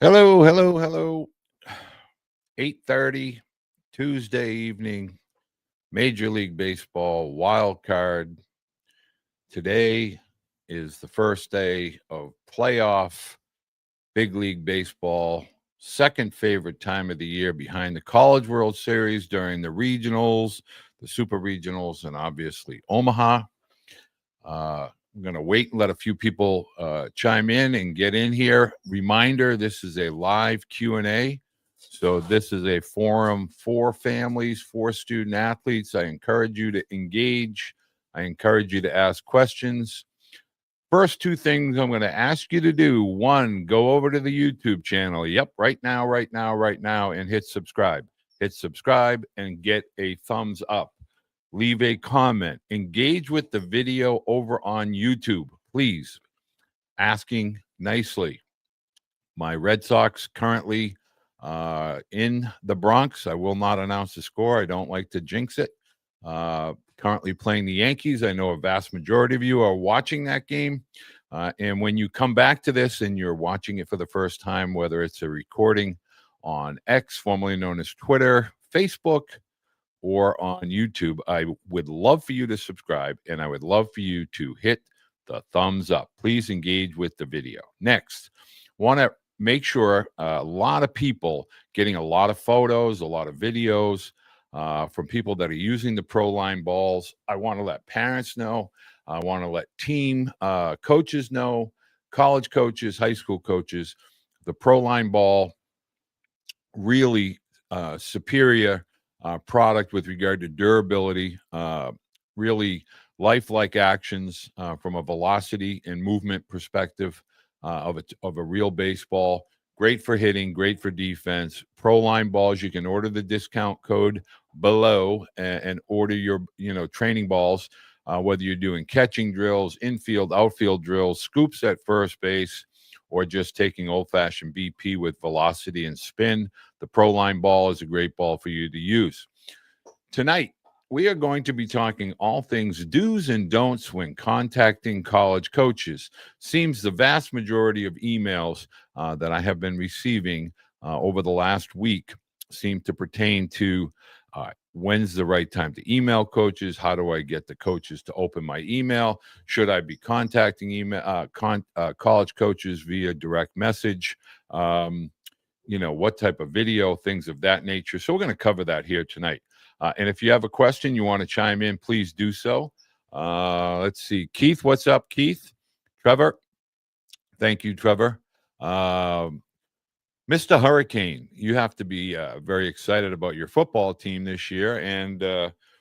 Hello, hello, hello. 8:30 Tuesday evening, Major League Baseball wild card. Today is the first day of playoff Big League Baseball. Second favorite time of the year behind the College World Series during the regionals, the Super Regionals, and obviously Omaha. I'm going to wait and let a few people chime in and get in here. Reminder, this is a live Q&A. So this is a forum for families, for student athletes. I encourage you to engage. I encourage you to ask questions. First two things I'm going to ask you to do. One, go over to the YouTube channel. Yep, right now, and hit subscribe. Hit subscribe and get a thumbs up. Leave a comment. Engage with the video over on YouTube, please. Asking nicely. My Red Sox currently in the Bronx. I will not announce the score. I don't like to jinx it. Currently playing the Yankees. I know a vast majority of you are watching that game. And when you come back to this and you're watching it for the first time, whether it's a recording on X, formerly known as Twitter, Facebook, or on YouTube, I would love for you to subscribe, and I would love for you to hit the thumbs up. Please engage with the video. Next, want to make sure a lot of people getting a lot of photos, a lot of videos from people that are using the Pro Line balls. I want to let parents know. I want to let team coaches know, college coaches, high school coaches, the Pro Line ball really superior product with regard to durability, really lifelike actions from a velocity and movement perspective of a real baseball. Great for hitting, great for defense. Pro Line balls, you can order the discount code below and order your training balls, whether you're doing catching drills, infield, outfield drills, scoops at first base, or just taking old-fashioned BP with velocity and spin. The Pro Line ball is a great ball for you to use. Tonight, we are going to be talking all things do's and don'ts when contacting college coaches. Seems the vast majority of emails that I have been receiving over the last week seem to pertain to when's the right time to email coaches? How do I get the coaches to open my email? Should I be contacting college coaches via direct message? What type of video, things of that nature. So we're going to cover that here tonight. And if you have a question, you want to chime in, please do so. Let's see. Keith, what's up, Keith? Trevor? Thank you, Trevor. Mr. Hurricane, you have to be very excited about your football team this year. And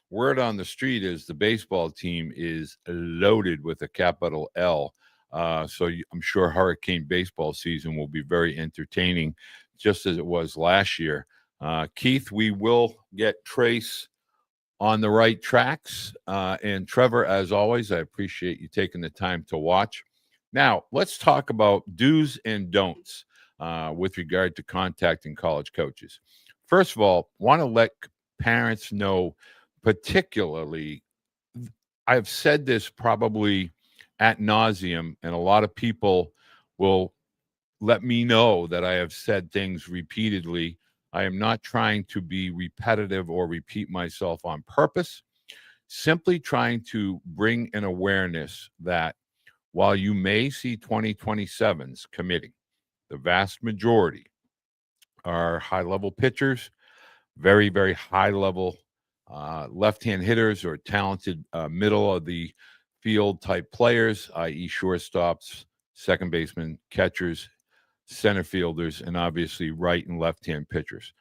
word on the street is the baseball team is loaded with a capital L. So I'm sure Hurricane baseball season will be very entertaining, just as it was last year. Keith, we will get Trace on the right tracks. And Trevor, as always, I appreciate you taking the time to watch. Now, let's talk about do's and don'ts with regard to contacting college coaches. First of all, want to let parents know, particularly, I've said this probably ad nauseum, and a lot of people will let me know that I have said things repeatedly. I am not trying to be repetitive or repeat myself on purpose, simply trying to bring an awareness that while you may see 2027s committing, the vast majority are high-level pitchers, very, very high-level left-hand hitters or talented middle-of-the-field type players, i.e. shortstops, second basemen, catchers, center fielders, and obviously right and left-hand pitchers.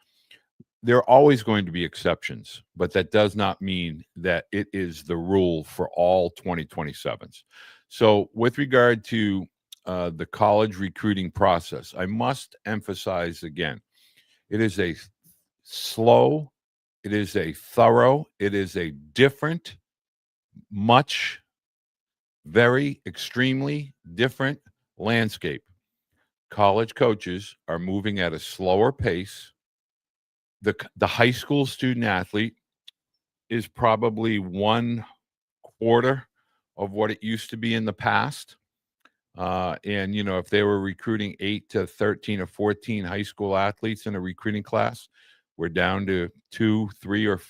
There are always going to be exceptions, but that does not mean that it is the rule for all 2027s. So with regard to the college recruiting process, I must emphasize again, it is a slow, it is a thorough, it is a different, much, very, extremely different landscape. College coaches are moving at a slower pace. The high school student athlete is probably 1/4 of what it used to be in the past. And, if they were recruiting 8 to 13 or 14 high school athletes in a recruiting class, we're down to 2, 3, or,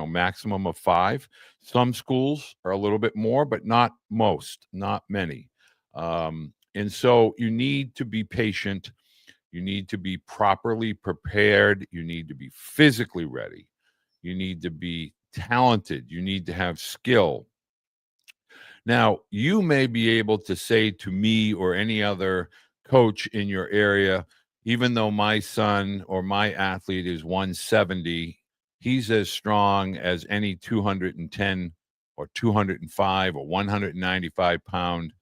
maximum of 5. Some schools are a little bit more, but not most, not many. And so you need to be patient. You need to be properly prepared. You need to be physically ready. You need to be talented. You need to have skill. Now, you may be able to say to me or any other coach in your area, even though my son or my athlete is 170, he's as strong as any 210 or 205 or 195-pound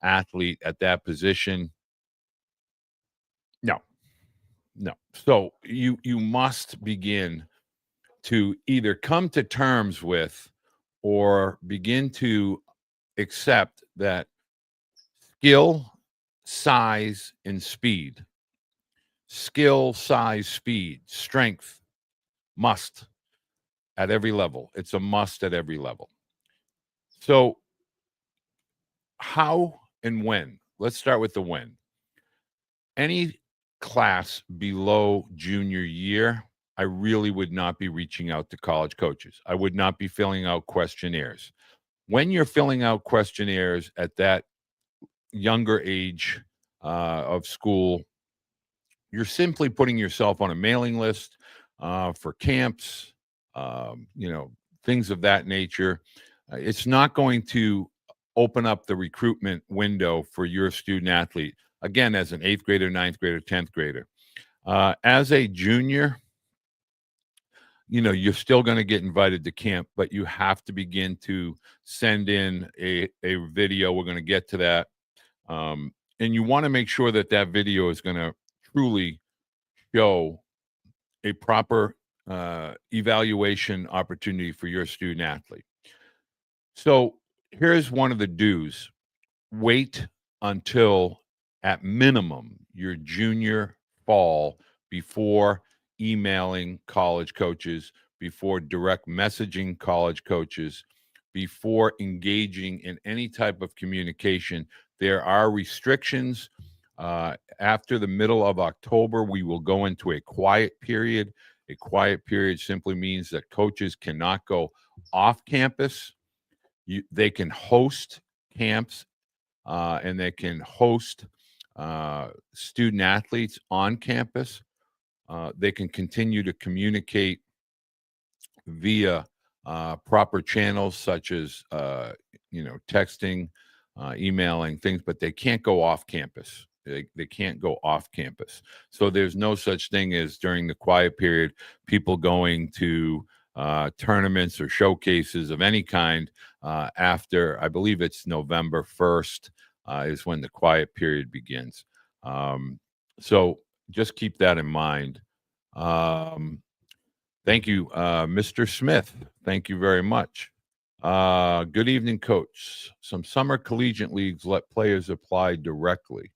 athlete at that position. No, no. So you must begin to either come to terms with or begin to accept that skill, size, and speed. Skill, size, speed, strength, must at every level. It's a must at every level. So, how and when? Let's start with the when. Any class below junior year, I really would not be reaching out to college coaches. I would not be filling out questionnaires. When you're filling out questionnaires at that younger age of school, you're simply putting yourself on a mailing list for camps, things of that nature. It's not going to open up the recruitment window for your student athlete. Again, as an 8th grader, 9th grader, 10th grader. As a junior, you're still going to get invited to camp, but you have to begin to send in a video. We're going to get to that. And you want to make sure that that video is going to truly show a proper evaluation opportunity for your student athlete. So here's one of the do's. Wait until at minimum your junior fall before emailing college coaches, before direct messaging college coaches, before engaging in any type of communication. There are restrictions. After the middle of October, we will go into a quiet period. A quiet period simply means that coaches cannot go off campus. They can host camps and they can host student athletes on campus. They can continue to communicate via proper channels such as texting, emailing, things, but they can't go off campus. They can't go off campus. So there's no such thing as during the quiet period, people going to tournaments or showcases of any kind after, I believe it's November 1st is when the quiet period begins. So just keep that in mind. Thank you, Mr. Smith. Thank you very much. Good evening, Coach. Some summer collegiate leagues let players apply directly.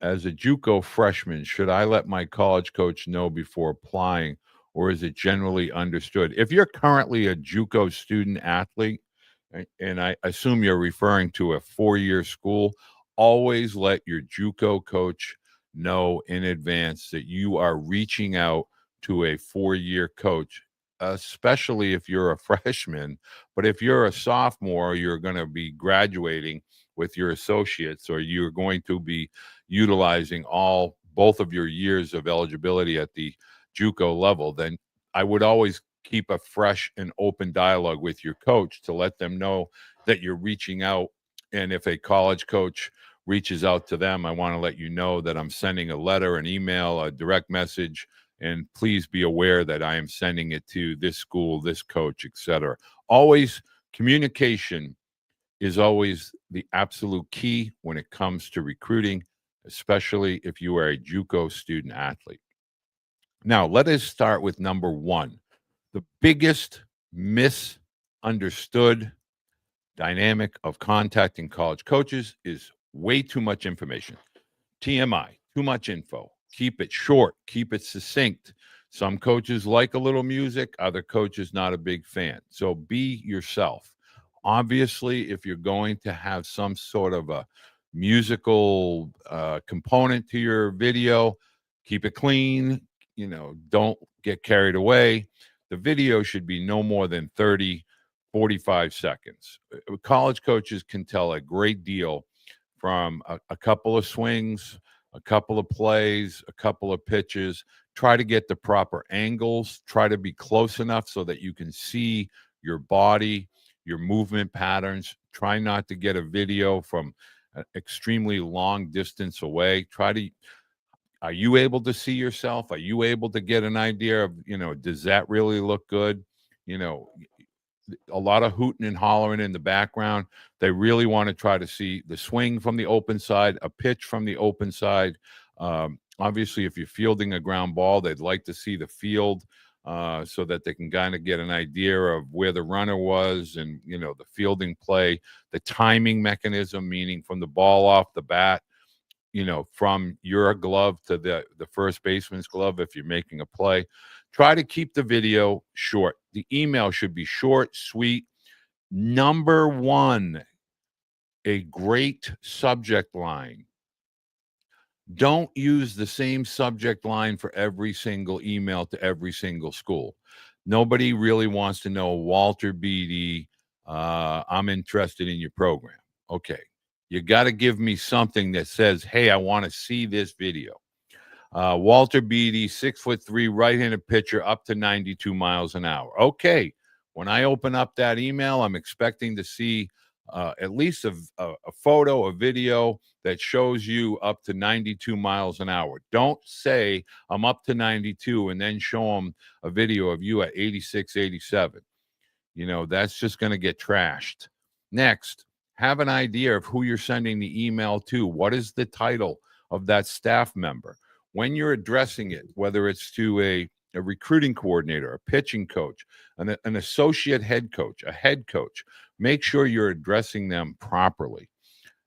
As a JUCO freshman, should I let my college coach know before applying, or is it generally understood? If you're currently a JUCO student athlete, and I assume you're referring to a 4-year school, always let your JUCO coach know in advance that you are reaching out to a 4-year coach, especially if you're a freshman. But if you're a sophomore, you're going to be graduating with your associates, or you're going to be utilizing both of your years of eligibility at the JUCO level, then I would always keep a fresh and open dialogue with your coach to let them know that you're reaching out. And if a college coach reaches out to them, I want to let you know that I'm sending a letter, an email, a direct message, and please be aware that I am sending it to this school, this coach, etc. Always, communication is always the absolute key when it comes to recruiting, especially if you are a JUCO student athlete. Now, let us start with number one. The biggest misunderstood dynamic of contacting college coaches is way too much information. TMI, too much info. Keep it short, keep it succinct. Some coaches like a little music, other coaches not a big fan. So be yourself. Obviously, if you're going to have some sort of a musical component to your video. Keep it clean. Don't get carried away. The video should be no more than 30, 45 seconds. College coaches can tell a great deal from a couple of swings, a couple of plays, a couple of pitches. Try to get the proper angles. Try to be close enough so that you can see your body, your movement patterns. Try not to get a video from an extremely long distance away. Are you able to see yourself? Are you able to get an idea of, does that really look good? You know, a lot of hooting and hollering in the background. They really want to try to see the swing from the open side, a pitch from the open side. Obviously, if you're fielding a ground ball, they'd like to see the field so that they can kind of get an idea of where the runner was and, the fielding play, the timing mechanism, meaning from the ball off the bat, from your glove to the first baseman's glove if you're making a play. Try to keep the video short. The email should be short, sweet. Number one, a great subject line. Don't use the same subject line for every single email to every single school. Nobody really wants to know, Walter Beede, I'm interested in your program. Okay. You got to give me something that says, hey, I want to see this video. Walter Beede, 6'3", right-handed pitcher, up to 92 miles an hour. Okay, when I open up that email, I'm expecting to see at least a photo, a video that shows you up to 92 miles an hour. Don't say I'm up to 92 and then show them a video of you at 86, 87. That's just going to get trashed. Next, have an idea of who you're sending the email to. What is the title of that staff member? When you're addressing it, whether it's to a recruiting coordinator, a pitching coach, an associate head coach, a head coach, make sure you're addressing them properly.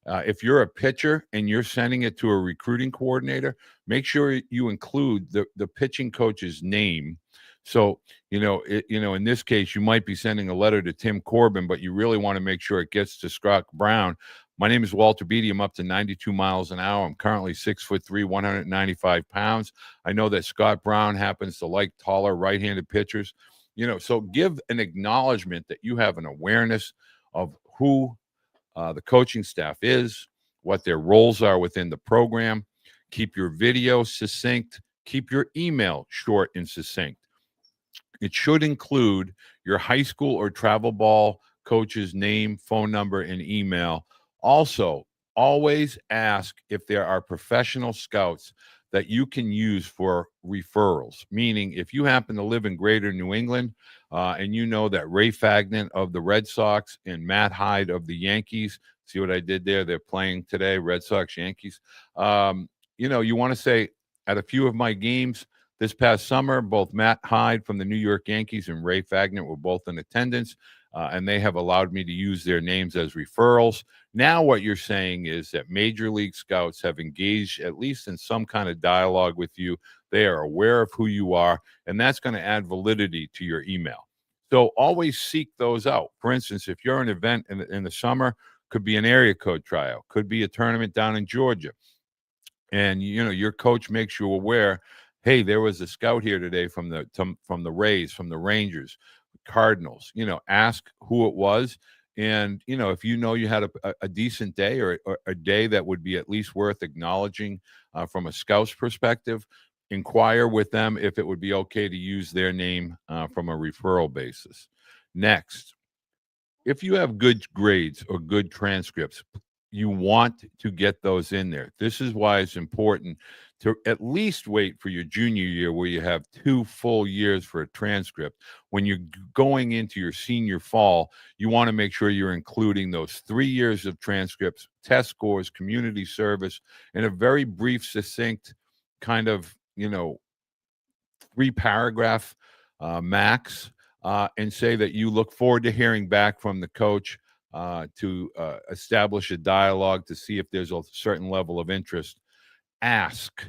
If you're a pitcher and you're sending it to a recruiting coordinator, make sure you include the pitching coach's name. So, in this case, you might be sending a letter to Tim Corbin, but you really want to make sure it gets to Scott Brown. My name is Walter Beede. I'm up to 92 miles an hour. I'm currently 6'3", 195 pounds. I know that Scott Brown happens to like taller right-handed pitchers. So give an acknowledgement that you have an awareness of who the coaching staff is, what their roles are within the program. Keep your video succinct. Keep your email short and succinct. It should include your high school or travel ball coach's name, phone number, and email. Also, always ask if there are professional scouts that you can use for referrals. Meaning, if you happen to live in greater New England and you know that Ray Fagnan of the Red Sox and Matt Hyde of the Yankees, see what I did there? They're playing today, Red Sox, Yankees. You want to say, at a few of my games this past summer, both Matt Hyde from the New York Yankees and Ray Fagnan were both in attendance, and they have allowed me to use their names as referrals. Now what you're saying is that Major League Scouts have engaged at least in some kind of dialogue with you. They are aware of who you are, and that's going to add validity to your email. So always seek those out. For instance, if you're an event in the summer, could be an area code tryout, could be a tournament down in Georgia, and your coach makes you aware, hey, there was a scout here today from the Rays, from the Rangers, Cardinals. Ask who it was. And, if you had a decent day or a day that would be at least worth acknowledging from a scout's perspective, inquire with them if it would be okay to use their name from a referral basis. Next, if you have good grades or good transcripts, you want to get those in there. This is why it's important to at least wait for your junior year where you have 2 full years for a transcript. When you're going into your senior fall, you want to make sure you're including those 3 years of transcripts, test scores, community service, in a very brief, succinct kind of, 3-paragraph max, and say that you look forward to hearing back from the coach to establish a dialogue to see if there's a certain level of interest. Ask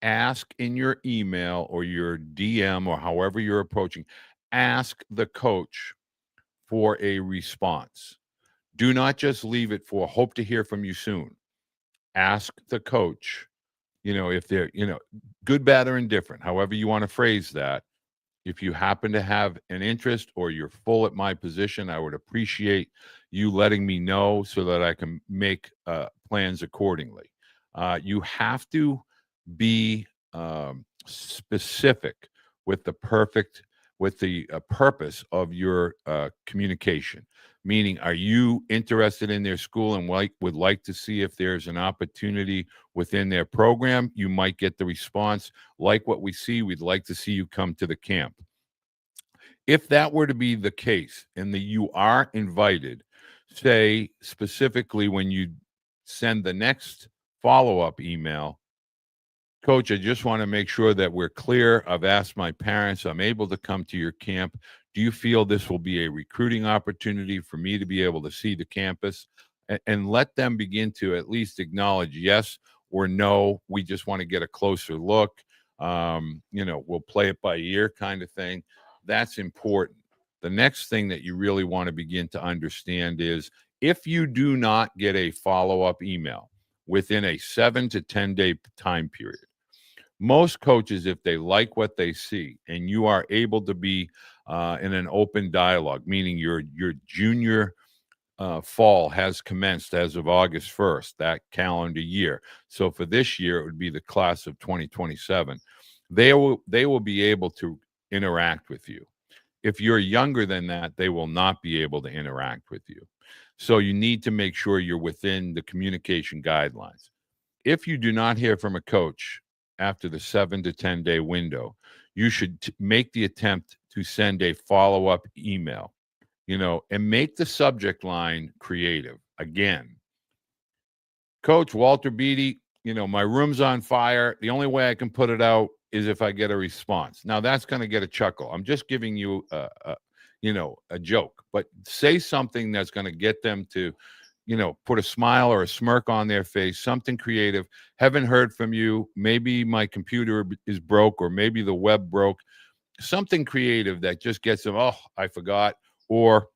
in your email or your DM or however you're approaching, ask the coach for a response. Do not just leave it for hope to hear from you soon. Ask the coach, if they're, good, bad, or indifferent, however you want to phrase that. If you happen to have an interest or you're full at my position, I would appreciate you letting me know so that I can make plans accordingly. You have to be specific with the purpose of your communication. Meaning, are you interested in their school and would like to see if there's an opportunity within their program? You might get the response, like what we see, we'd like to see you come to the camp. If that were to be the case and that you are invited, say specifically when you send the next follow-up email, Coach, I just want to make sure that we're clear. I've asked my parents, I'm able to come to your camp. Do you feel this will be a recruiting opportunity for me to be able to see the campus? And let them begin to at least acknowledge yes or no. We just want to get a closer look. We'll play it by ear kind of thing. That's important. The next thing that you really want to begin to understand is if you do not get a follow-up email within a 7 to 10 day time period, most coaches, if they like what they see and you are able to be in an open dialogue, meaning your junior fall has commenced as of August 1st, that calendar year. So for this year, it would be the class of 2027. They will be able to interact with you. If you're younger than that, they will not be able to interact with you. So you need to make sure you're within the communication guidelines. If you do not hear from a coach after the 7 to 10 day window, you should make the attempt to send a follow-up email, and make the subject line creative. Again, Coach Walter Beede, my room's on fire. The only way I can put it out is if I get a response. Now that's going to get a chuckle. I'm just giving you a joke, but say something that's going to get them to put a smile or a smirk on their face, something creative. Haven't heard from you. Maybe my computer is broke, or maybe the web broke. Something creative that just gets them, oh, I forgot. Or,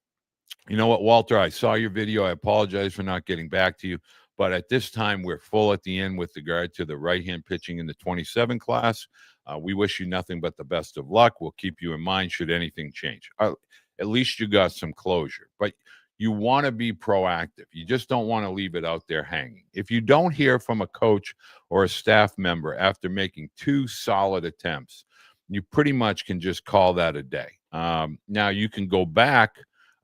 you know what, Walter, I saw your video. I apologize for not getting back to you. But at this time, we're full at the end with regard to the right-hand pitching in the 27 class. We wish you nothing but the best of luck. We'll keep you in mind should anything change. At least you got some closure. But you want to be proactive. You just don't want to leave it out there hanging. If you don't hear from a coach or a staff member after making 2 solid attempts, you pretty much can just call that a day. Now, you can go back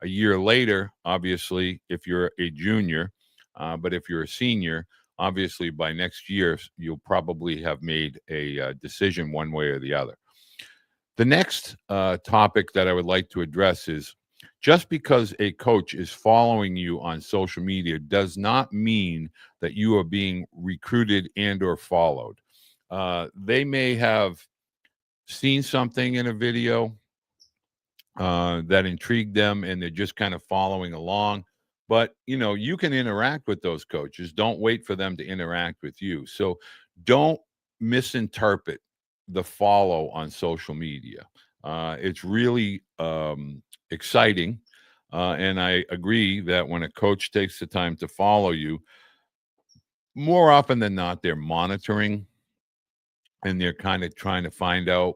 a year later, obviously, if you're a junior. But if you're a senior, obviously by next year, you'll probably have made a decision one way or the other. The next topic that I would like to address is, just because a coach is following you on social media does not mean that you are being recruited and or followed. They may have seen something in a video that intrigued them, and they're just kind of following along. But, you can interact with those coaches. Don't wait for them to interact with you. So don't misinterpret the follow on social media. It's really exciting. And I agree that when a coach takes the time to follow you, more often than not, they're monitoring and they're kind of trying to find out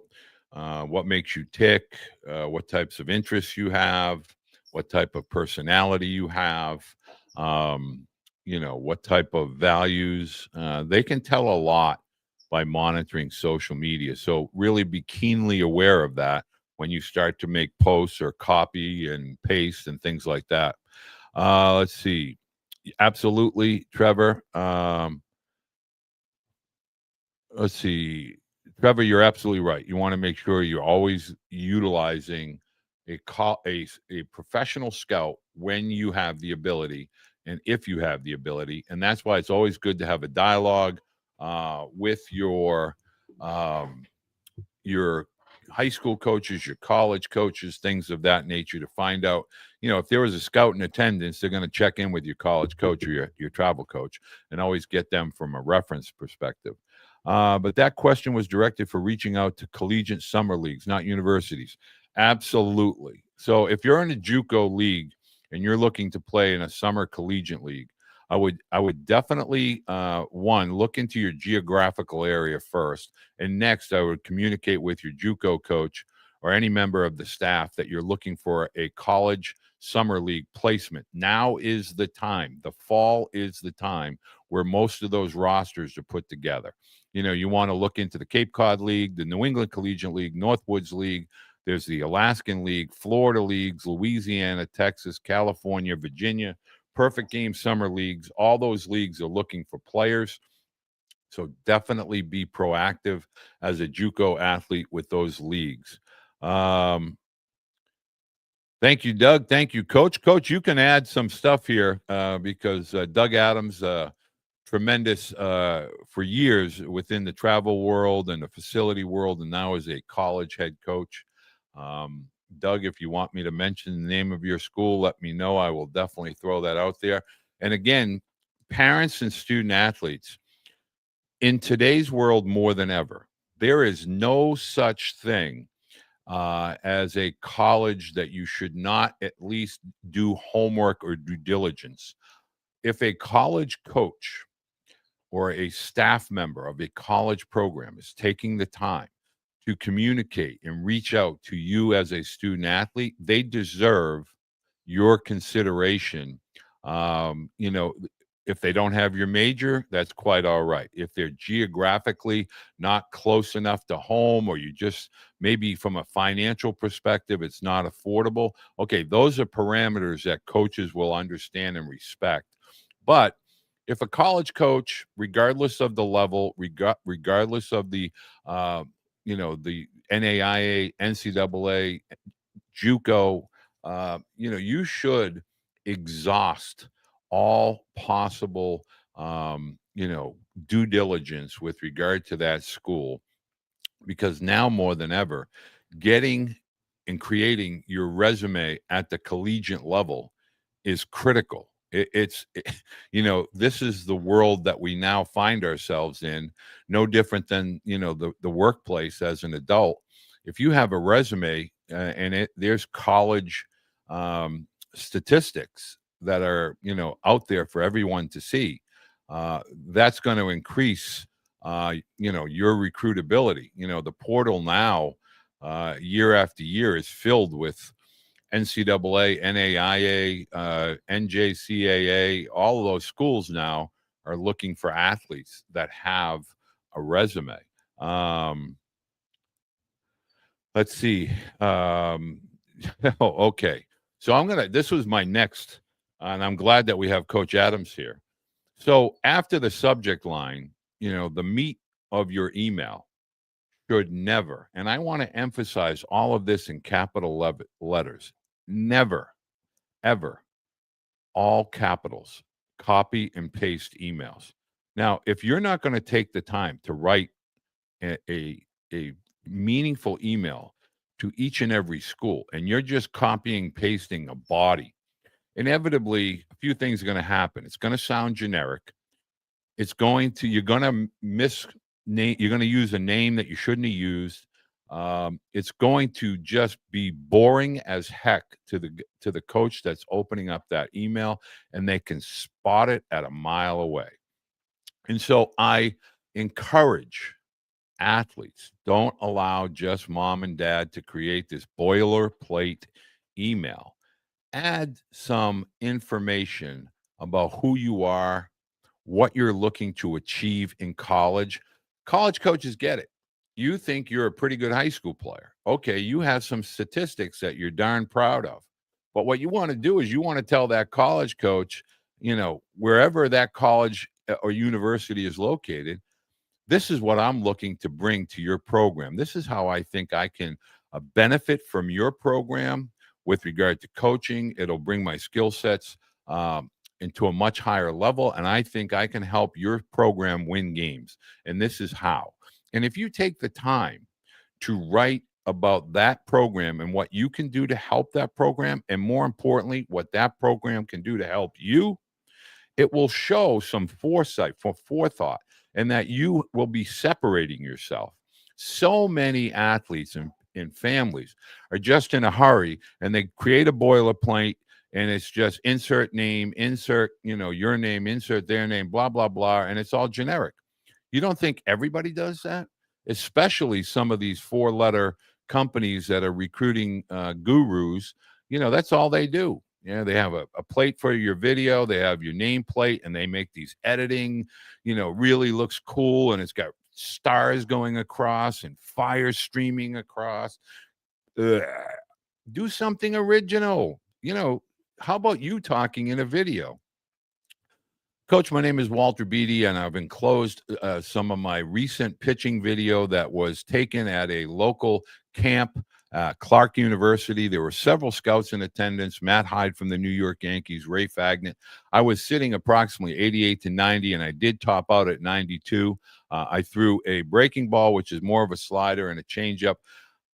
what makes you tick, what types of interests you have, what type of personality you have, what type of values. They can tell a lot by monitoring social media. So really be keenly aware of that when you start to make posts or copy and paste and things like that. Let's see. Absolutely, Trevor. Let's see. Trevor, you're absolutely right. You want to make sure you're always utilizing a professional scout when you have the ability and if you have the ability. And that's why it's always good to have a dialogue with your high school coaches, your college coaches, things of that nature, to find out, if there was a scout in attendance, they're going to check in with your college coach or your travel coach and always get them from a reference perspective. But that question was directed for reaching out to collegiate summer leagues, not universities. Absolutely. So if you're in a JUCO league, and you're looking to play in a summer collegiate league, I would definitely one, look into your geographical area first, and next I would communicate with your JUCO coach or any member of the staff that you're looking for a college summer league placement. Now is the time. The fall is the time where most of those rosters are put together. You want to look into the Cape Cod League, the New England Collegiate League, Northwoods League. There's the Alaskan League, Florida leagues, Louisiana, Texas, California, Virginia, Perfect Game Summer Leagues. All those leagues are looking for players. So definitely be proactive as a JUCO athlete with those leagues. Thank you, Doug. Thank you, Coach. Coach, you can add some stuff here because Doug Adams, tremendous for years within the travel world and the facility world, and now is a college head coach. Doug, if you want me to mention the name of your school, let me know. I will definitely throw that out there. And again, parents and student athletes, in today's world more than ever, there is no such thing as a college that you should not at least do homework or due diligence. If a college coach or a staff member of a college program is taking the time to communicate and reach out to you as a student athlete, they deserve your consideration. If they don't have your major, that's quite all right. If they're geographically not close enough to home, or you just maybe from a financial perspective, it's not affordable. Okay, those are parameters that coaches will understand and respect. But if a college coach, regardless of the level, regardless of the the NAIA, NCAA, JUCO, you should exhaust all possible, due diligence with regard to that school, because now more than ever, getting and creating your resume at the collegiate level is critical. This is the world that we now find ourselves in, no different than, the workplace as an adult. If you have a resume and there's college statistics that are, out there for everyone to see, that's going to increase, your recruitability. The portal now, year after year, is filled with NCAA, NAIA, NJCAA. All of those schools now are looking for athletes that have a resume. Let's see. Okay. So this was my next, and I'm glad that we have Coach Adams here. So after the subject line, the meat of your email should never, and I want to emphasize all of this in capital letters, never, ever, all capitals, copy and paste emails. Now, if you're not going to take the time to write a meaningful email to each and every school, and you're just copying, pasting a body, inevitably a few things are going to happen. It's going to sound generic. You're going to you're going to use a name that you shouldn't have used. It's going to just be boring as heck to the coach that's opening up that email, and they can spot it at a mile away. And so I encourage athletes, don't allow just mom and dad to create this boilerplate email. Add some information about who you are, what you're looking to achieve in college. College coaches get it. You think you're a pretty good high school player. Okay, you have some statistics that you're darn proud of. But what you want to do is you want to tell that college coach, wherever that college or university is located, this is what I'm looking to bring to your program. This is how I think I can benefit from your program with regard to coaching. It'll bring my skill sets into a much higher level, and I think I can help your program win games. And this is how. And if you take the time to write about that program and what you can do to help that program, and more importantly, what that program can do to help you, it will show some forethought, and that you will be separating yourself. So many athletes and families are just in a hurry, and they create a boilerplate, and it's just insert name, insert, your name, insert their name, blah, blah, blah, and it's all generic. You don't think everybody does that? Especially some of these four-letter companies that are recruiting gurus. That's all they do. They have a plate for your video, they have your nameplate, and they make these editing, really looks cool, and it's got stars going across and fire streaming across. Ugh. Do something original. How about you talking in a video? Coach, my name is Walter Beede, and I've enclosed some of my recent pitching video that was taken at a local camp, Clark University. There were several scouts in attendance, Matt Hyde from the New York Yankees, Ray Fagnet. I was sitting approximately 88 to 90, and I did top out at 92. I threw a breaking ball, which is more of a slider, and a changeup.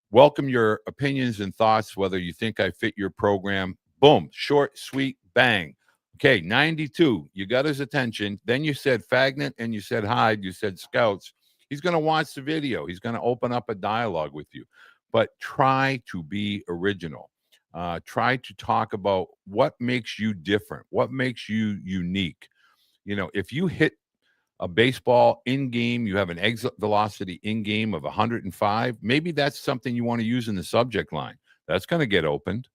Welcome your opinions and thoughts, whether you think I fit your program. Boom, short, sweet, bang. Okay, 92. You got his attention. Then you said Fagnet and you said Hyde. You said Scouts. He's going to watch the video. He's going to open up a dialogue with you. But try to be original. Try to talk about what makes you different, what makes you unique. If you hit a baseball in game, you have an exit velocity in game of 105. Maybe that's something you want to use in the subject line. That's going to get opened.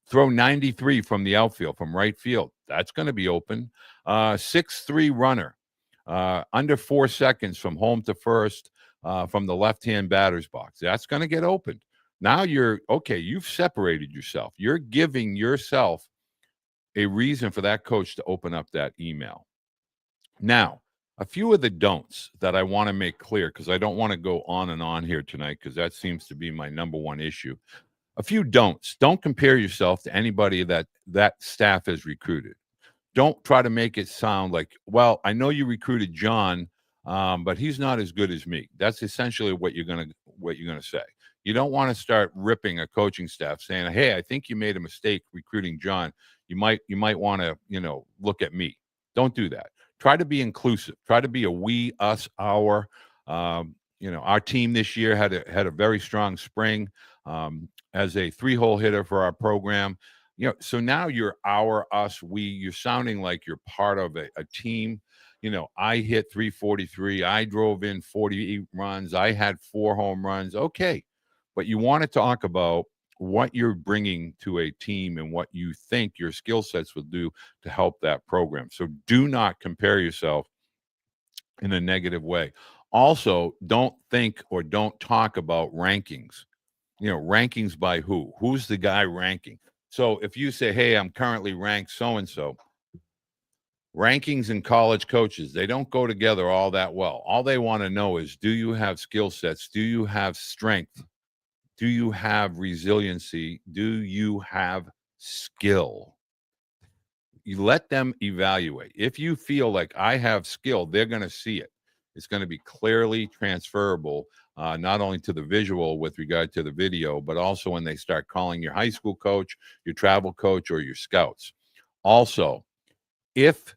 Throw 93 from the outfield, from right field. That's going to be open. 6'3" runner, under 4 seconds from home to first, from the left-hand batter's box. That's going to get opened. Now you've separated yourself. You're giving yourself a reason for that coach to open up that email. Now, a few of the don'ts that I want to make clear, because I don't want to go on and on here tonight, because that seems to be my number one issue. A few don'ts. Don't compare yourself to anybody that staff has recruited. Don't try to make it sound like, well, I know you recruited John, but he's not as good as me. That's essentially what you're gonna say. You don't want to start ripping a coaching staff, saying, "Hey, I think you made a mistake recruiting John. You might want to look at me." Don't do that. Try to be inclusive. Try to be a we, us, our. Our team this year had a very strong spring. As a 3-hole hitter for our program. So now you're our, us, we. You're sounding like you're part of a team. I hit 343. I drove in 48 runs. I had 4 home runs. Okay. But you want to talk about what you're bringing to a team and what you think your skill sets will do to help that program. So do not compare yourself in a negative way. Also, don't think or don't talk about rankings. Rankings by who? Who's the guy ranking? So if you say, hey, I'm currently ranked so-and-so, rankings and college coaches, they don't go together all that well. All they want to know is, do you have skill sets? Do you have strength? Do you have resiliency? Do you have skill? You let them evaluate. If you feel like I have skill, they're going to see it. It's going to be clearly transferable, not only to the visual with regard to the video, but also when they start calling your high school coach, your travel coach, or your scouts. Also, if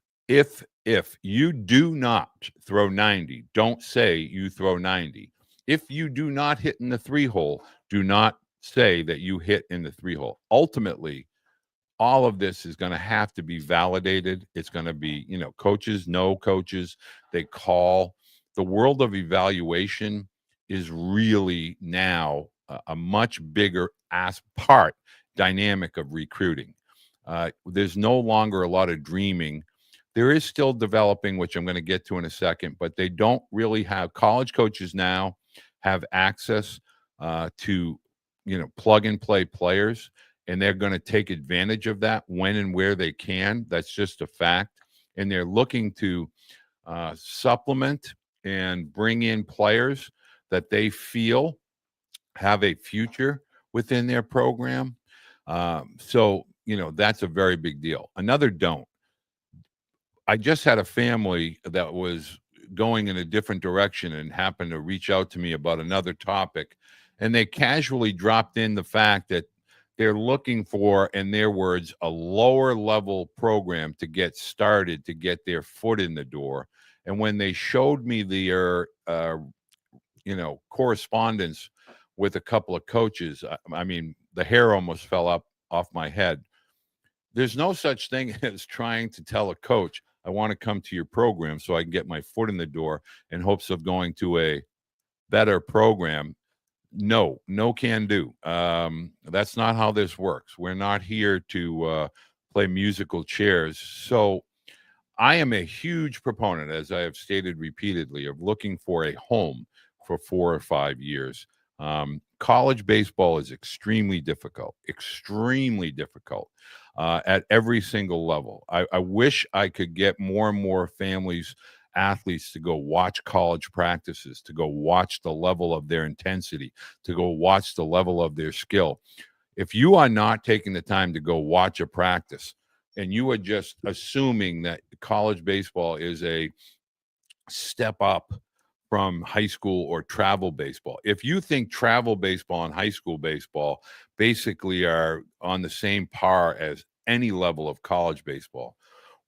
you do not throw 90, don't say you throw 90. If you do not hit in the 3-hole, do not say that you hit in the 3-hole. Ultimately, all of this is going to have to be validated. It's going to be, coaches know coaches. They call. The world of evaluation is really now a much bigger dynamic of recruiting. There's no longer a lot of dreaming. There is still developing, which I'm going to get to in a second, but they don't really have. College coaches now have access to, plug and play players, and they're going to take advantage of that when and where they can. That's just a fact. And they're looking to supplement and bring in players that they feel have a future within their program. So, that's a very big deal. Another don't. I just had a family that was going in a different direction and happened to reach out to me about another topic. And they casually dropped in the fact that they're looking for, in their words, a lower level program to get started, to get their foot in the door. And when they showed me their, correspondence with a couple of coaches, I mean, the hair almost fell off my head. there's no such thing as trying to tell a coach, I want to come to your program so I can get my foot in the door in hopes of going to a better program. No, no can do. That's not how this works. We're not here to play musical chairs. So I am a huge proponent, as I have stated repeatedly, of looking for a home for 4 or 5 years. College baseball is extremely difficult at every single level. I wish I could get more and more families, athletes to go watch college practices, to go watch the level of their intensity, to go watch the level of their skill. If you are not taking the time to go watch a practice, and you are just assuming that college baseball is a step up from high school or travel baseball. If you think travel baseball and high school baseball basically are on the same par as any level of college baseball,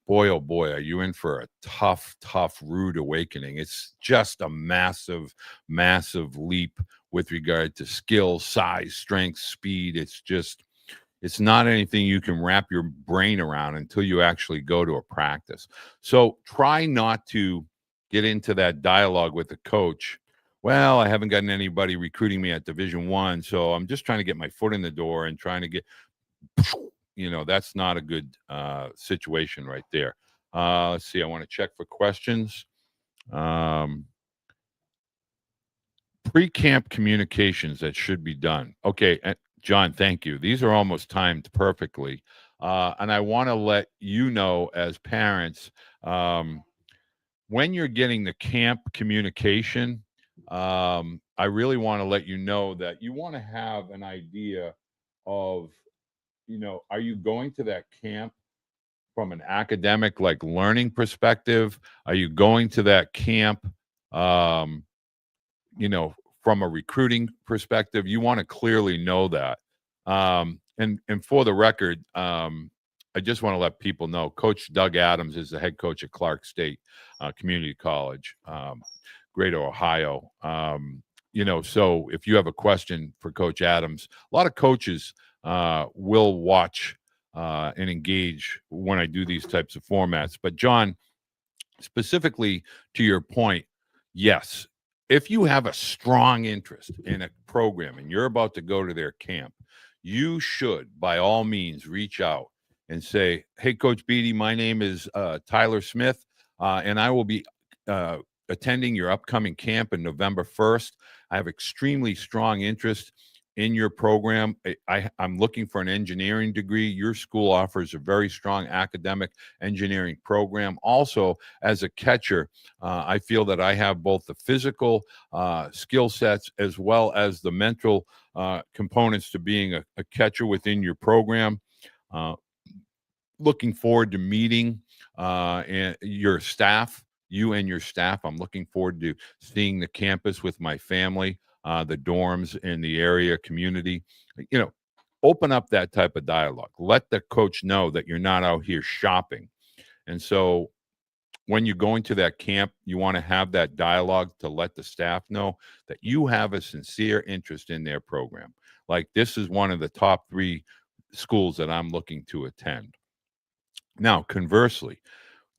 boy, oh boy, are you in for a tough, rude awakening. It's just a massive leap with regard to skill, size, strength, speed. It's not anything you can wrap your brain around until you actually go to a practice. So try not to get into that dialogue with the coach. Well, I haven't gotten anybody recruiting me at Division One, so I'm just trying to get my foot in the door and trying to get, that's not a good situation right there. Let's see. I want to check for questions. Um, Pre-camp communications that should be done. Okay, John, thank you. These are almost timed perfectly. And I want to let you know, as parents, when you're getting the camp communication, I really want to let you know that you want to have an idea of, are you going to that camp from an academic, like learning perspective? Are you going to that camp? Um, you know, from a recruiting perspective, you want to clearly know that. And for the record, I just want to let people know Coach Doug Adams is the head coach at Clark State Community College, Greater Ohio. So if you have a question for Coach Adams, a lot of coaches will watch and engage when I do these types of formats. But John, specifically to your point, yes, if you have a strong interest in a program and you're about to go to their camp, you should, by all means, reach out and say, "Hey, Coach Beede, my name is Tyler Smith, and I will be attending your upcoming camp in November 1st. I have extremely strong interest in your program. I'm looking for an engineering degree. Your school offers a very strong academic engineering program. Also, as a catcher, I feel that I have both the physical skill sets as well as the mental components to being a catcher within your program. Uh, Looking forward to meeting your staff, you and your staff. I'm looking forward to seeing the campus with my family, the dorms in the area community. You know, open up that type of dialogue. Let the coach know that you're not out here shopping. And so when you're going to that camp, you want to have that dialogue to let the staff know that you have a sincere interest in their program. Like, this is one of the top 3 schools that I'm looking to attend. Now, conversely,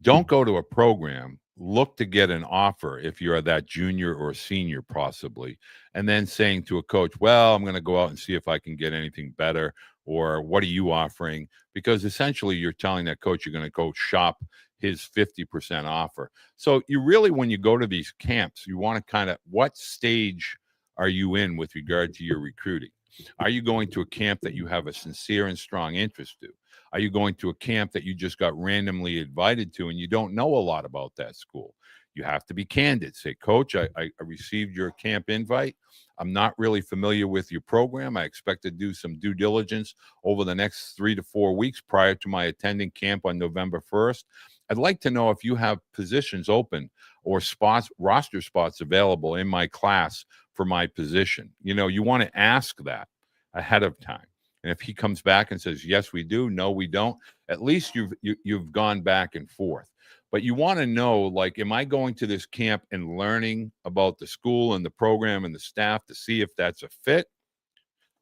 don't go to a program, look to get an offer if you're that junior or senior, possibly, and then saying to a coach, well, I'm going to go out and see if I can get anything better, or what are you offering? Because essentially you're telling that coach you're going to go shop his 50% offer. So you really, when you go to these camps, you want to kind of, what stage are you in with regard to your recruiting? Are you going to a camp that you have a sincere and strong interest to? Are you going to a camp that you just got randomly invited to and you don't know a lot about that school? You have to be candid. Say, Coach, I received your camp invite. I'm not really familiar with your program. I expect to do some due diligence over the next 3 to 4 weeks prior to my attending camp on November 1st. I'd like to know if you have positions open or spots, roster spots available in my class for my position. You want to ask that ahead of time. And if he comes back and says, yes, we do, no, we don't, at least you've gone back and forth. But you want to know, like, am I going to this camp and learning about the school and the program and the staff to see if that's a fit?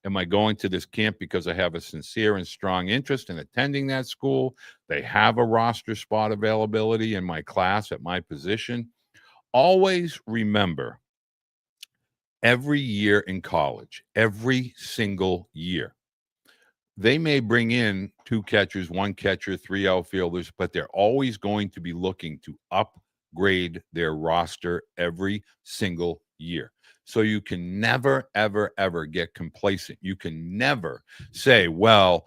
Am I going to this camp because I have a sincere and strong interest in attending that school? They have a roster spot availability in my class at my position. Always remember, every year in college, every single year, they may bring in 2 catchers, 1 catcher, 3 outfielders, but they're always going to be looking to upgrade their roster every single year. So you can never, ever, ever get complacent. You can never say, well,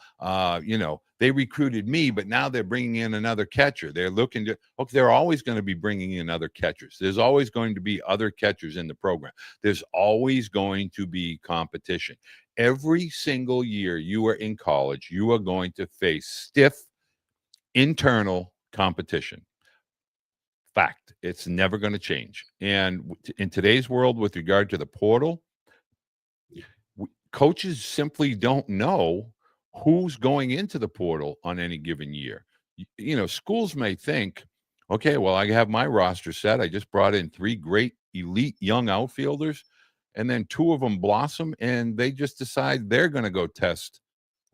they recruited me, but now they're bringing in another catcher. They're looking to, okay, they're always going to be bringing in other catchers. There's always going to be other catchers in the program. There's always going to be competition. Every single year you are in college, you are going to face stiff internal competition. Fact, it's never going to change. And in today's world, with regard to the portal, coaches simply don't know who's going into the portal on any given year. Schools may think, okay, well, I have my roster set. I just brought in 3 great elite young outfielders, and then 2 of them blossom, and they just decide they're going to go test,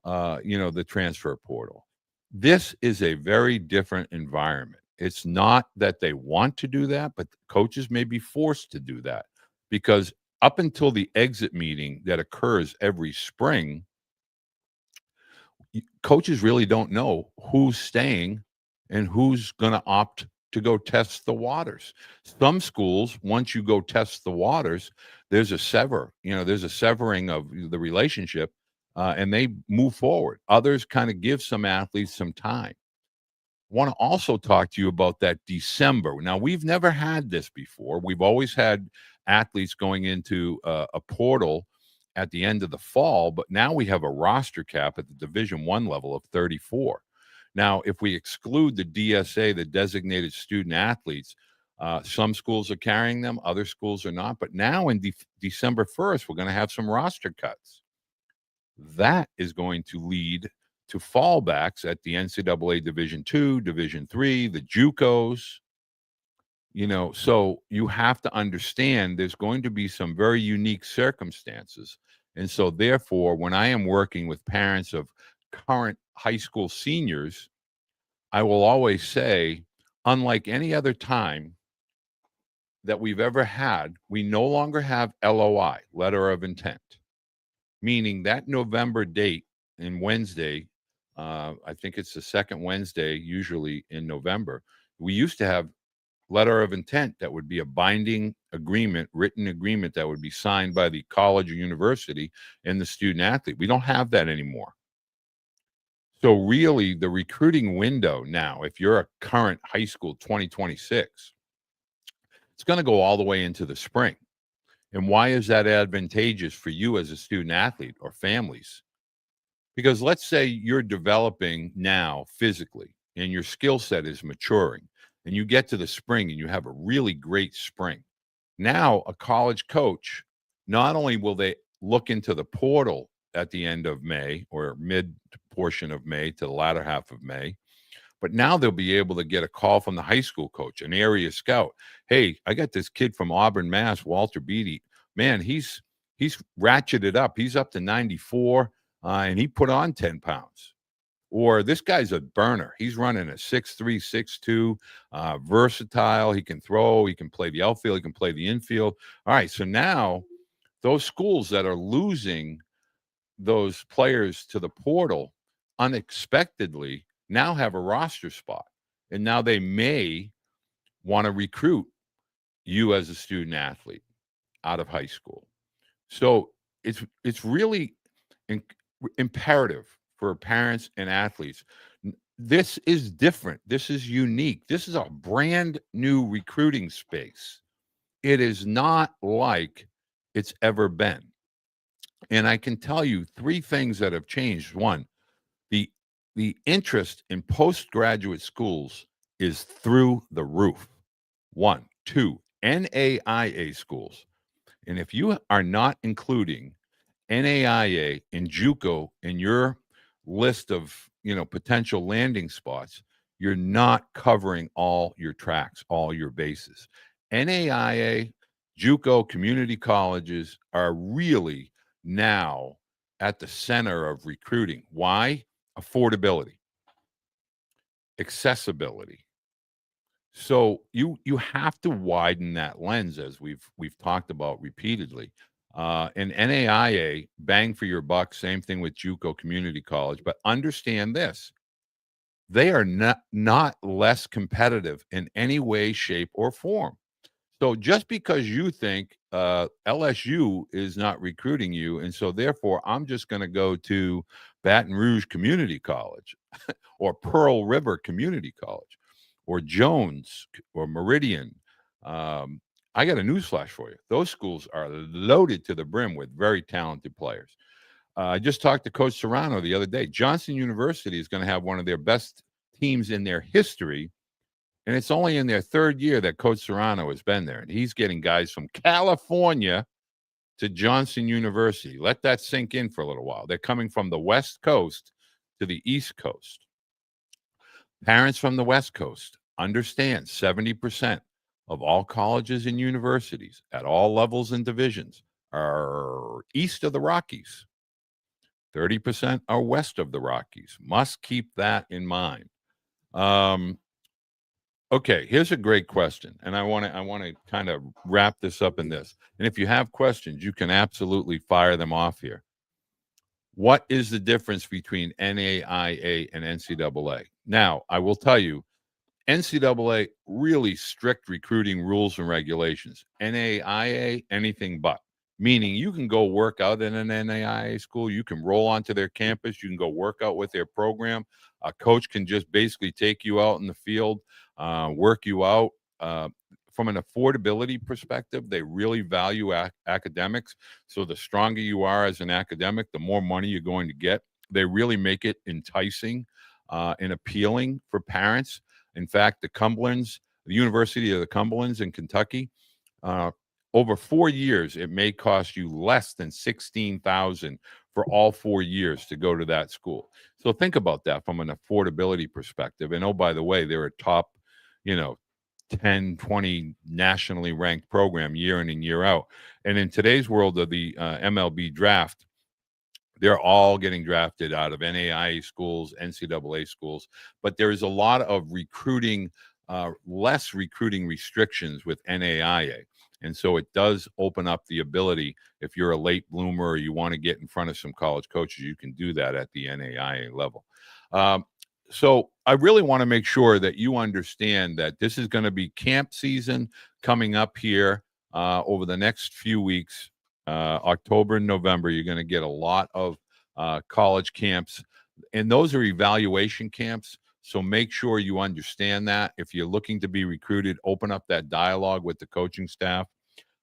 the transfer portal. This is a very different environment. It's not that they want to do that, but coaches may be forced to do that, because up until the exit meeting that occurs every spring, coaches really don't know who's staying and who's going to opt to go test the waters. Some schools, once you go test the waters, there's a severing of the relationship, and they move forward. Others kind of give some athletes some time. Want to also talk to you about that December. Now, we've never had this before. We've always had athletes going into a portal at the end of the fall, but now we have a roster cap at the Division I level of 34. Now, if we exclude the DSA, the designated student athletes, some schools are carrying them, other schools are not. But now in December 1st, we're going to have some roster cuts. That is going to lead to fallbacks at the NCAA Division II, Division III, the JUCOs. So you have to understand there's going to be some very unique circumstances. And so therefore, when I am working with parents of current high school seniors, I will always say, unlike any other time that we've ever had, we no longer have LOI, letter of intent, meaning that November date and Wednesday, I think it's the second Wednesday, usually in November, we used to have letter of intent that would be a binding agreement, written agreement that would be signed by the college or university and the student athlete. We don't have that anymore. So really, the recruiting window now, if you're a current high school 2026, it's going to go all the way into the spring. And why is that advantageous for you as a student athlete or families? Because let's say you're developing now physically and your skill set is maturing, and you get to the spring and you have a really great spring. Now, a college coach, not only will they look into the portal at the end of May or mid portion of May to the latter half of May, but now they'll be able to get a call from the high school coach, an area scout. Hey, I got this kid from Auburn, Mass, Walter Beede. Man, he's ratcheted up. He's up to 94, and he put on 10 pounds. Or this guy's a burner. He's running a 6'3", 6'2", versatile. He can throw. He can play the outfield. He can play the infield. All right, so now those schools that are losing those players to the portal unexpectedly now have a roster spot. And now they may want to recruit you as a student athlete out of high school. So it's really imperative for parents and athletes. This is different. This is unique. This is a brand new recruiting space. It is not like it's ever been. And I can tell you 3 things that have changed. One, the interest in postgraduate schools is through the roof. 1, 2, NAIA schools. And if you are not including NAIA and JUCO in your list of, potential landing spots, you're not covering all your tracks, all your bases. NAIA, JUCO, community colleges are really now at the center of recruiting. Why? Affordability, accessibility. So you have to widen that lens, as we've talked about repeatedly. And NAIA, bang for your buck, same thing with JUCO community college. But understand this: they are not less competitive in any way, shape, or form. So just because you think LSU is not recruiting you, and so therefore I'm just going to go to Baton Rouge Community College or Pearl River Community College or Jones or Meridian. Um, I got a newsflash for you. Those schools are loaded to the brim with very talented players. I just talked to Coach Serrano the other day. Johnson University is going to have one of their best teams in their history, and it's only in their third year that Coach Serrano has been there. And he's getting guys from California to Johnson University. Let that sink in for a little while. They're coming from the West Coast to the East Coast. Parents from the West Coast understand 70% of all colleges and universities at all levels and divisions are east of the Rockies. 30% are west of the Rockies. Must keep that in mind. Okay, here's a great question, and I want to kind of wrap this up in this. And if you have questions, you can absolutely fire them off here. What is the difference between NAIA and NCAA? Now, I will tell you, NCAA really strict recruiting rules and regulations. NAIA, anything but. Meaning you can go work out in an NAIA school, you can roll onto their campus, you can go work out with their program. A coach can just basically take you out in the field, work you out. From an affordability perspective, they really value academics. So the stronger you are as an academic, the more money you're going to get. They really make it enticing and appealing for parents. In fact, the University of the Cumberlands in Kentucky, over 4 years, it may cost you less than $16,000 for all 4 years to go to that school. So think about that from an affordability perspective. And oh, by the way, they're a top, 10, 20 nationally ranked program year in and year out. And in today's world of the MLB draft, they're all getting drafted out of NAIA schools, NCAA schools, but there is a lot of recruiting, less recruiting restrictions with NAIA. And so it does open up the ability, if you're a late bloomer or you want to get in front of some college coaches, you can do that at the NAIA level. So I really want to make sure that you understand that this is going to be camp season coming up here over the next few weeks. October and November, you're going to get a lot of college camps, and those are evaluation camps. So make sure you understand that. If you're looking to be recruited, open up that dialogue with the coaching staff.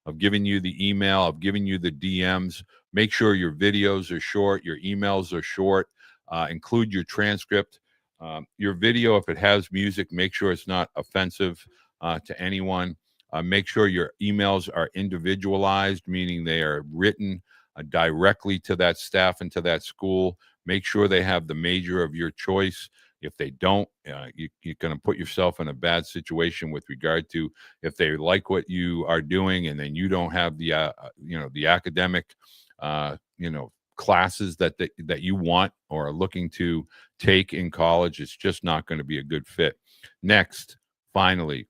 I've given you the email, I've given you the DMs. Make sure your videos are short, your emails are short. Include your transcript. Your video, if it has music, make sure it's not offensive to anyone. Make sure your emails are individualized, meaning they are written directly to that staff and to that school. Make sure they have the major of your choice. If they don't, you're going to put yourself in a bad situation with regard to if they like what you are doing, and then you don't have the the academic classes that you want or are looking to take in college. It's just not going to be a good fit. Next, finally,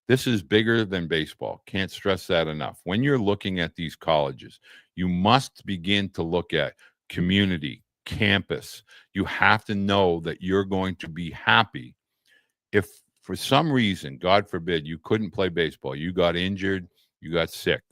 this is bigger than baseball. Can't stress that enough. When you're looking at these colleges, you must begin to look at community, campus. You have to know that you're going to be happy. If for some reason, God forbid, you couldn't play baseball, you got injured, you got sick,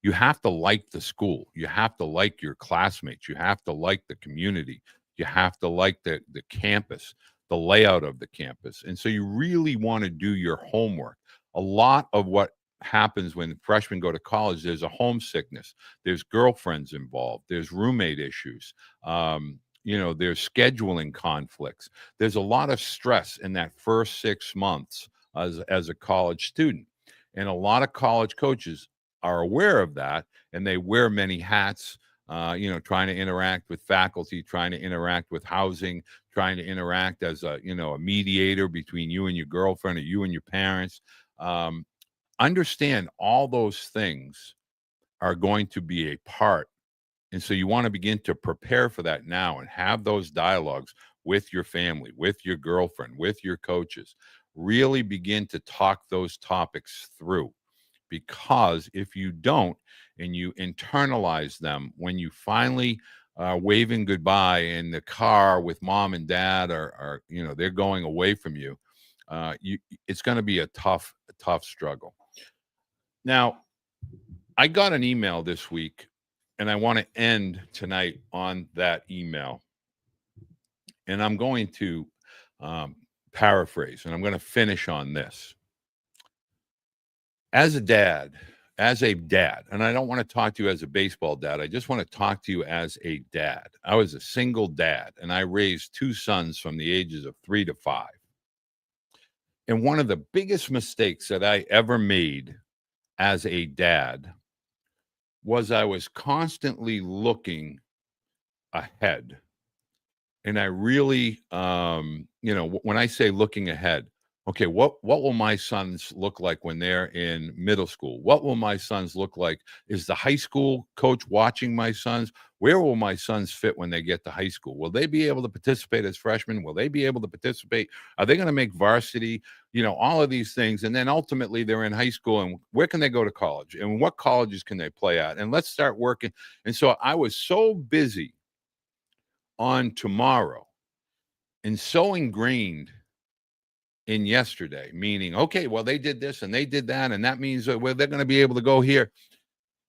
you have to like the school. You have to like your classmates. You have to like the community. You have to like the campus, the layout of the campus. And so you really want to do your homework. A lot of what happens when freshmen go to college, there's a homesickness, there's girlfriends involved, there's roommate issues, there's scheduling conflicts. There's a lot of stress in that first 6 months as a college student. And a lot of college coaches are aware of that, and they wear many hats, trying to interact with faculty, trying to interact with housing, trying to interact as a mediator between you and your girlfriend or you and your parents. Understand all those things are going to be a part And so you want to begin to prepare for that now and have those dialogues with your family, with your girlfriend, with your coaches. Really begin to talk those topics through, because if you don't and you internalize them, when you finally waving goodbye in the car with mom and dad, or they're going away from you, you it's going to be a tough struggle. Now, I got an email this week, and I want to end tonight on that email. And I'm going to paraphrase, and I'm going to finish on this. As a dad, and I don't want to talk to you as a baseball dad. I just want to talk to you as a dad. I was a single dad, and I raised two sons from the ages of 3 to 5. And one of the biggest mistakes that I ever made as a dad was I was constantly looking ahead. And I really, when I say looking ahead, okay, what will my sons look like when they're in middle school? What will my sons look like? Is the high school coach watching my sons? Where will my sons fit when they get to high school? Will they be able to participate as freshmen? Will they be able to participate? Are they going to make varsity? All of these things. And then ultimately they're in high school, and where can they go to college? And what colleges can they play at? And let's start working. And so I was so busy on tomorrow and so ingrained in yesterday, meaning, okay, well, they did this and they did that, and that means they're going to be able to go here.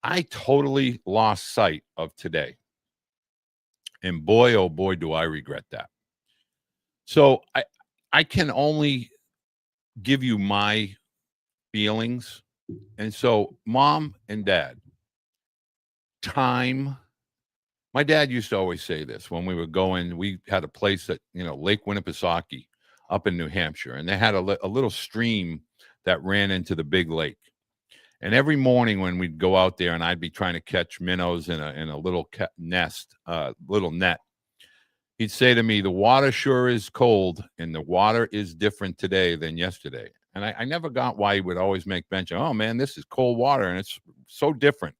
I totally lost sight of today. And boy, oh boy, do I regret that. So I can only give you my feelings. And so, mom and dad, time. My dad used to always say this when we were going. We had a place at Lake Winnipesaukee up in New Hampshire, and they had a little stream that ran into the big lake. And every morning when we'd go out there, and I'd be trying to catch minnows in a little little net, he'd say to me, "The water sure is cold, and the water is different today than yesterday." And I never got why he would always make mention. Oh man, this is cold water, and it's so different.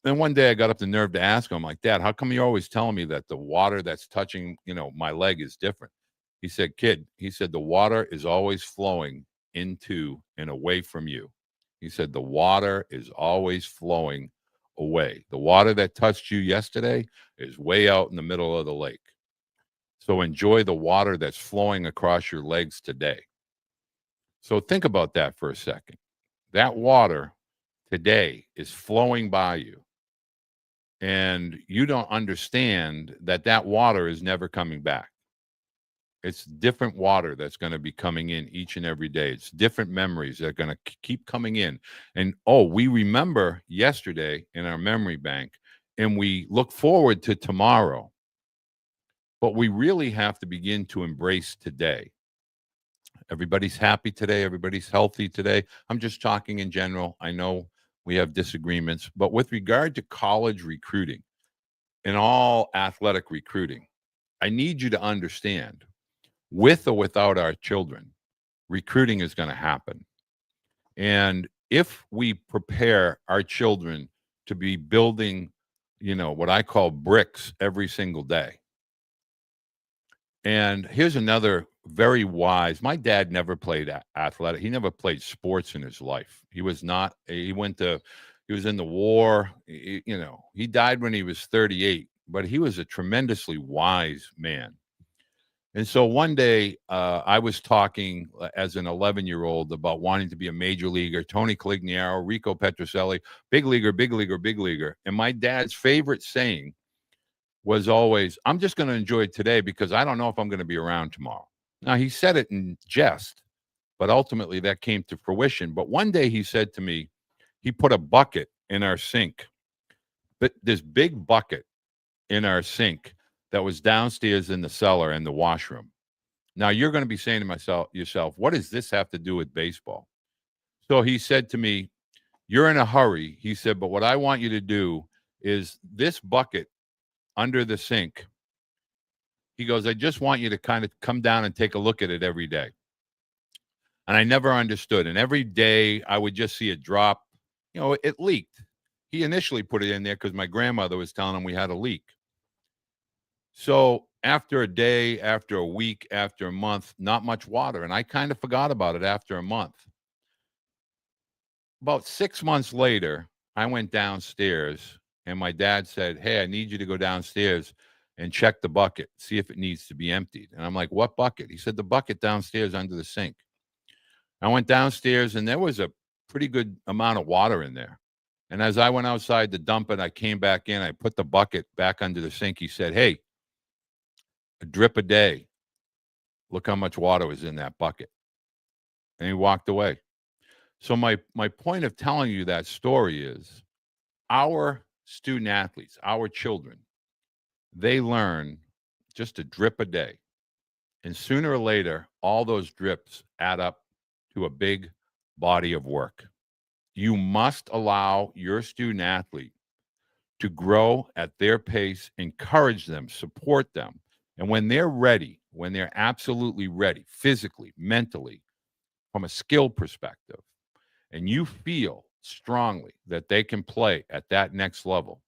Then one day I got up the nerve to ask him, like, "Dad, how come you're always telling me that the water that's touching, my leg is different?" He said, "Kid," he said, "the water is always flowing into and away from you." He said, "The water is always flowing away. The water that touched you yesterday is way out in the middle of the lake. So enjoy the water that's flowing across your legs today." So think about that for a second. That water today is flowing by you, and you don't understand that water is never coming back. It's different water that's going to be coming in each and every day. It's different memories that are going to keep coming in. And we remember yesterday in our memory bank, and we look forward to tomorrow. But we really have to begin to embrace today. Everybody's happy today. Everybody's healthy today. I'm just talking in general. I know we have disagreements, but with regard to college recruiting and all athletic recruiting, I need you to understand, with or without our children, recruiting is going to happen. And if we prepare our children to be building, what I call bricks every single day. And here's another very wise. My dad never played athletic. He never played sports in his life. He was not. He was in the war. He died when he was 38. But he was a tremendously wise man. And so one day I was talking as an 11-year-old about wanting to be a major leaguer. Tony Calignaro, Rico Petrocelli, big leaguer, big leaguer, big leaguer. And my dad's favorite saying was always, "I'm just going to enjoy today because I don't know if I'm going to be around tomorrow." Now, he said it in jest, but ultimately that came to fruition. But one day he said to me, he put a bucket in our sink, but this big bucket in our sink that was downstairs in the cellar in the washroom. Now, you're going to be saying to yourself, what does this have to do with baseball? So he said to me, "You're in a hurry." He said, "But what I want you to do is this bucket under the sink." He goes, "I just want you to kind of come down and take a look at it every day." And I never understood. And every day I would just see it drop. It leaked. He initially put it in there because my grandmother was telling him we had a leak. So after a day, after a week, after a month, not much water. And I kind of forgot about it after a month. About 6 months later, I went downstairs and my dad said, "Hey, I need you to go downstairs and check the bucket, see if it needs to be emptied." And I'm like, "What bucket?" He said, "The bucket downstairs under the sink." I went downstairs and there was a pretty good amount of water in there. And as I went outside to dump it, I came back in, I put the bucket back under the sink. He said, "Hey, a drip a day. Look how much water was in that bucket." And he walked away. So my point of telling you that story is our student athletes, our children, they learn just a drip a day. And sooner or later, all those drips add up to a big body of work. You must allow your student athlete to grow at their pace, encourage them, support them. And when they're ready, when they're absolutely ready, physically, mentally, from a skill perspective, and you feel strongly that they can play at that next level,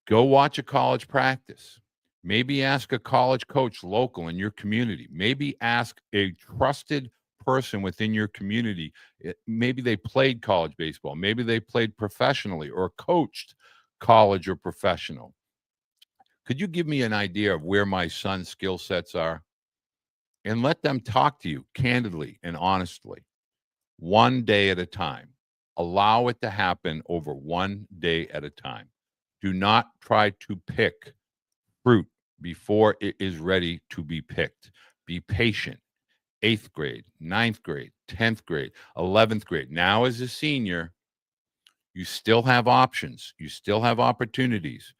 go watch a college practice. Maybe ask a college coach local in your community. Maybe ask a trusted person within your community. Maybe they played college baseball. Maybe they played professionally or coached college or professional. Could you give me an idea of where my son's skill sets are? And let them talk to you candidly and honestly, one day at a time. Allow it to happen over one day at a time. Do not try to pick fruit before it is ready to be picked. Be patient. 8th grade, 9th grade, 10th grade, 11th grade. Now, as a senior, you still have options, you still have opportunities.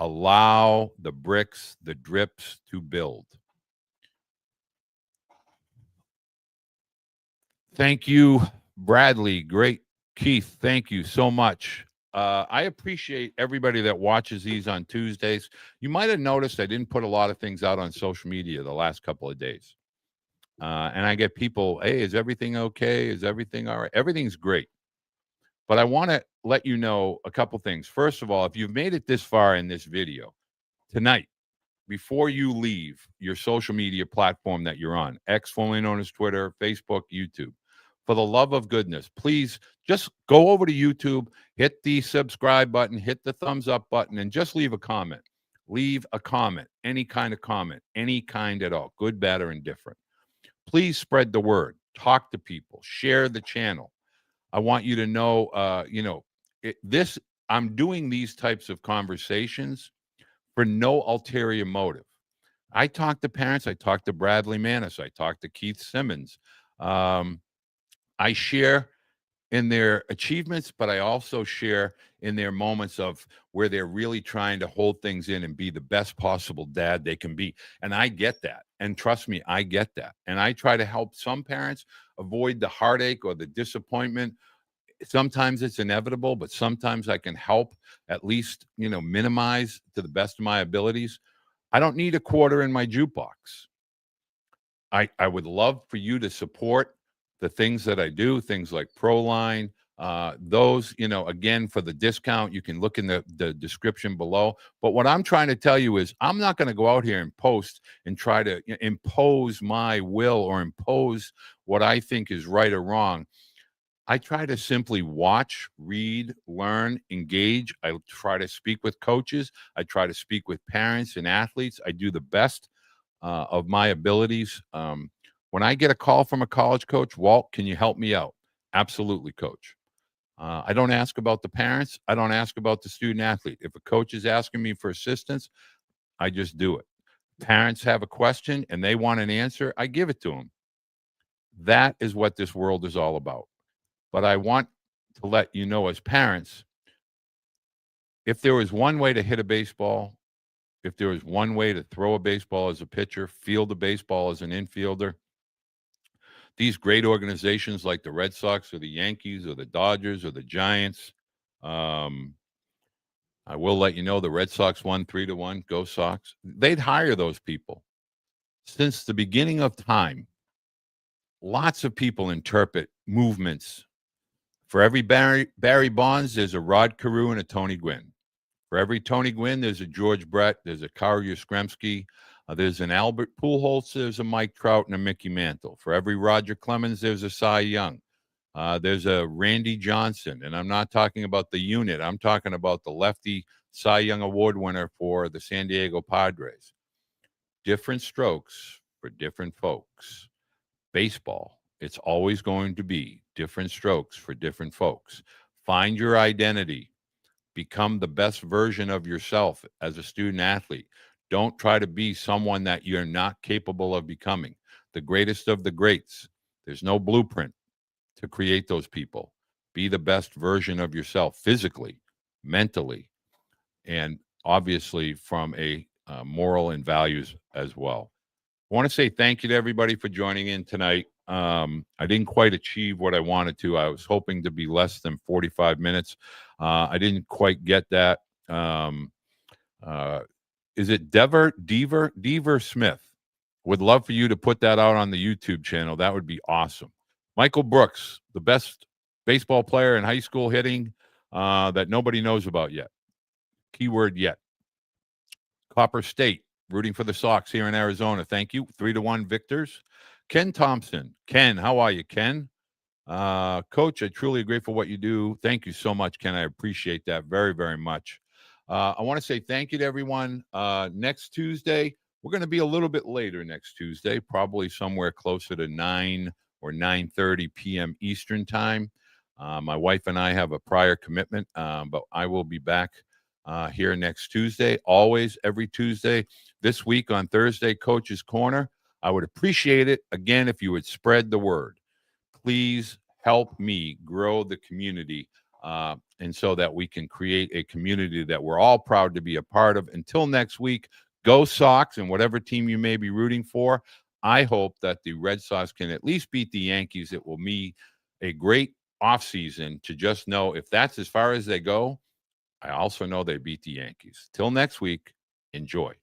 Allow the bricks, the drips to build. Thank you, Bradley. Great. Keith, thank you so much. I appreciate everybody that watches these on Tuesdays. You might have noticed I didn't put a lot of things out on social media the last couple of days. And I get people, "Hey, is everything okay? Is everything all right?" Everything's great. But I want to let you know a couple things. First of all, if you've made it this far in this video, tonight, before you leave your social media platform that you're on, X, formerly known as Twitter, Facebook, YouTube, for the love of goodness, please just go over to YouTube, hit the subscribe button, hit the thumbs up button, and just leave a comment. Leave a comment, any kind of comment, any kind at all, good, bad, or indifferent. Please spread the word. Talk to people. Share the channel. I want you to know, I'm doing these types of conversations for no ulterior motive. I talk to parents. I talk to Bradley Manis. I talk to Keith Simmons. I share in their achievements, but I also share in their moments of where they're really trying to hold things in and be the best possible dad they can be. And I get that. And trust me, I get that. And I try to help some parents avoid the heartache or the disappointment. Sometimes it's inevitable, but sometimes I can help at least, minimize to the best of my abilities. I don't need a quarter in my jukebox. I would love for you to support the things that I do, things like Proline. Those, again, for the discount, you can look in the description below. But what I'm trying to tell you is I'm not going to go out here and post and try to impose my will or impose what I think is right or wrong. I try to simply watch, read, learn, engage. I try to speak with coaches. I try to speak with parents and athletes. I do the best of my abilities. When I get a call from a college coach, "Walt, can you help me out?" Absolutely, coach. I don't ask about the parents. I don't ask about the student athlete. If a coach is asking me for assistance, I just do it. Parents have a question and they want an answer, I give it to them. That is what this world is all about. But I want to let you know, as parents, if there was one way to hit a baseball, if there was one way to throw a baseball as a pitcher, field a baseball as an infielder, these great organizations like the Red Sox or the Yankees or the Dodgers or the Giants, I will let you know the Red Sox won 3-1. Go Sox. They'd hire those people. Since the beginning of time, lots of people interpret movements For every Barry Bonds, there's a Rod Carew and a Tony Gwynn. For every Tony Gwynn, there's a George Brett, there's a Carl Yastrzemski, there's an Albert Pujols, there's a Mike Trout, and a Mickey Mantle. For every Roger Clemens, there's a Cy Young. There's a Randy Johnson, and I'm not talking about the unit. I'm talking about the lefty Cy Young Award winner for the San Diego Padres. Different strokes for different folks. Baseball, it's always going to be different strokes for different folks. Find your identity. Become the best version of yourself as a student athlete. Don't try to be someone that you're not capable of becoming. The greatest of the greats. There's no blueprint to create those people. Be the best version of yourself physically, mentally, and obviously from a moral and values as well. I want to say thank you to everybody for joining in tonight. I didn't quite achieve what I wanted to. I was hoping to be less than 45 minutes. I didn't quite get that. Is it Deaver Smith? Would love for you to put that out on the YouTube channel. That would be awesome. Michael Brooks, the best baseball player in high school hitting that nobody knows about yet. Keyword yet. Copper State, rooting for the Sox here in Arizona. Thank you. 3-1 victors. Ken Thompson. Ken, how are you, Ken? Coach, I truly agree for what you do. Thank you so much, Ken. I appreciate that very, very much. I want to say thank you to everyone. Next Tuesday, we're going to be a little bit later next Tuesday, probably somewhere closer to 9 or 9:30 p.m. Eastern time. My wife and I have a prior commitment, but I will be back here next Tuesday, always every Tuesday. This week on Thursday, Coach's Corner. I would appreciate it, again, if you would spread the word. Please help me grow the community and so that we can create a community that we're all proud to be a part of. Until next week, go Sox and whatever team you may be rooting for. I hope that the Red Sox can at least beat the Yankees. It will be a great offseason to just know if that's as far as they go. I also know they beat the Yankees. Till next week, enjoy.